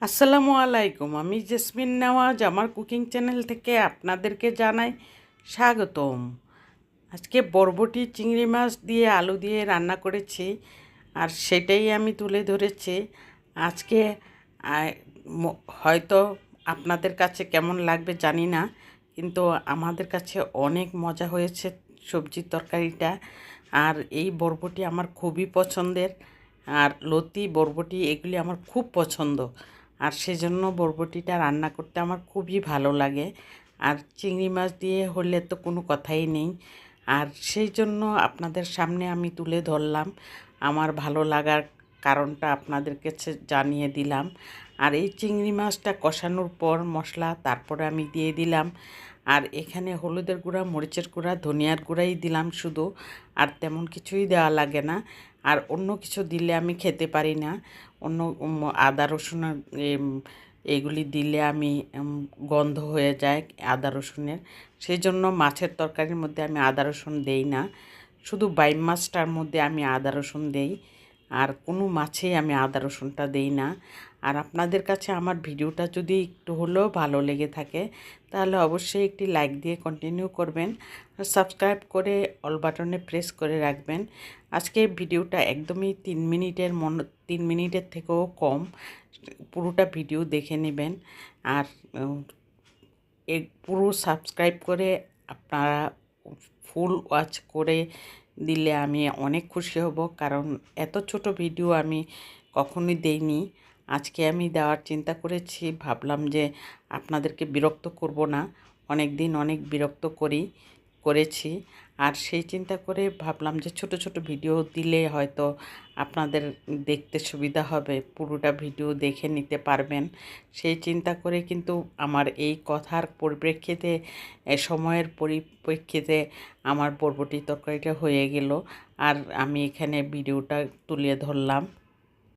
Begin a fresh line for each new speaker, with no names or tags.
আসসালামু আলাইকুম। আমি জেসমিন নেওয়াজ আমার কুকিং চ্যানেল থেকে আপনাদেরকে জানাই স্বাগতম। আজকে বরবটি চিংড়ি মাছ দিয়ে আলু দিয়ে রান্না করেছি, আর সেটাই আমি তুলে ধরেছি আজকে। হয়তো আপনাদের কাছে কেমন লাগবে জানি না, কিন্তু আমাদের কাছে অনেক মজা হয়েছে সবজির তরকারিটা। আর এই বরবটি আমার খুবই পছন্দের, আর লতি বরবটি এগুলি আমার খুব পছন্দ। আর সেজন্য বরবটিটা রান্না করতে আমার খুবই ভালো লাগে। আর চিংড়ি মাছ দিয়ে হলে তো কোনো কথাই নেই। আর সেই জন্য আপনাদের সামনে আমি তুলে ধরলাম, আমার ভালো লাগার কারণটা আপনাদের কাছে জানিয়ে দিলাম। আর এই চিংড়ি মাছটা কষানোর পর মশলা তারপরে আমি দিয়ে দিলাম। আর এখানে হলুদের গুঁড়া, মরিচের গুঁড়া, ধনিয়ার গুঁড়াই দিলাম শুধু, আর তেমন কিছুই দেওয়া লাগে না। আর অন্য কিছু দিলে আমি খেতে পারি না। অন্য আদা রসুন এগুলি দিলে আমি গন্ধ হয়ে যায় আদা রসুনের। সেই জন্য মাছের তরকারির মধ্যে আমি আদা রসুন দেই না, শুধু বাইম মাছটার মধ্যে আমি আদা রসুন দেই। আর কোনো মাছেই আমি আদা রসুনটা দেই না। আর আপনাদের কাছে আমার ভিডিওটা যদি একটু হলেও ভালো লেগে থাকে তাহলে অবশ্যই একটি লাইক দিয়ে কন্টিনিউ করবেন, সাবস্ক্রাইব করে অল বাটনে প্রেস করে রাখবেন। আজকে ভিডিওটা একদমই 3 মিনিটের থেকেও কম, পুরোটা ভিডিও দেখে নেবেন। আর পুরো সাবস্ক্রাইব করে আপনারা ফুল ওয়াচ করে দিলে আমি অনেক খুশি হব, কারণ এত ছোট ভিডিও আমি কখনোই দেইনি। আজকে আমি দেওয়ার চিন্তা করেছি, ভাবলাম যে আপনাদেরকে বিরক্ত করব না। অনেক দিন অনেক বিরক্ত করেছি। আর সেই চিন্তা করে ভাবলাম যে ছোট ছোট ভিডিও দিলে হয়তো আপনাদের দেখতে সুবিধা হবে, পুরোটা ভিডিও দেখে নিতে পারবেন। সেই চিন্তা করে কিন্তু আমার এই কথার পরিপ্রেক্ষিতে, সময়ের পরিপ্রেক্ষিতে আমার বরবটি তরকারিটা হয়ে গেল। আর আমি এখানে ভিডিওটা তুলে ধরলাম।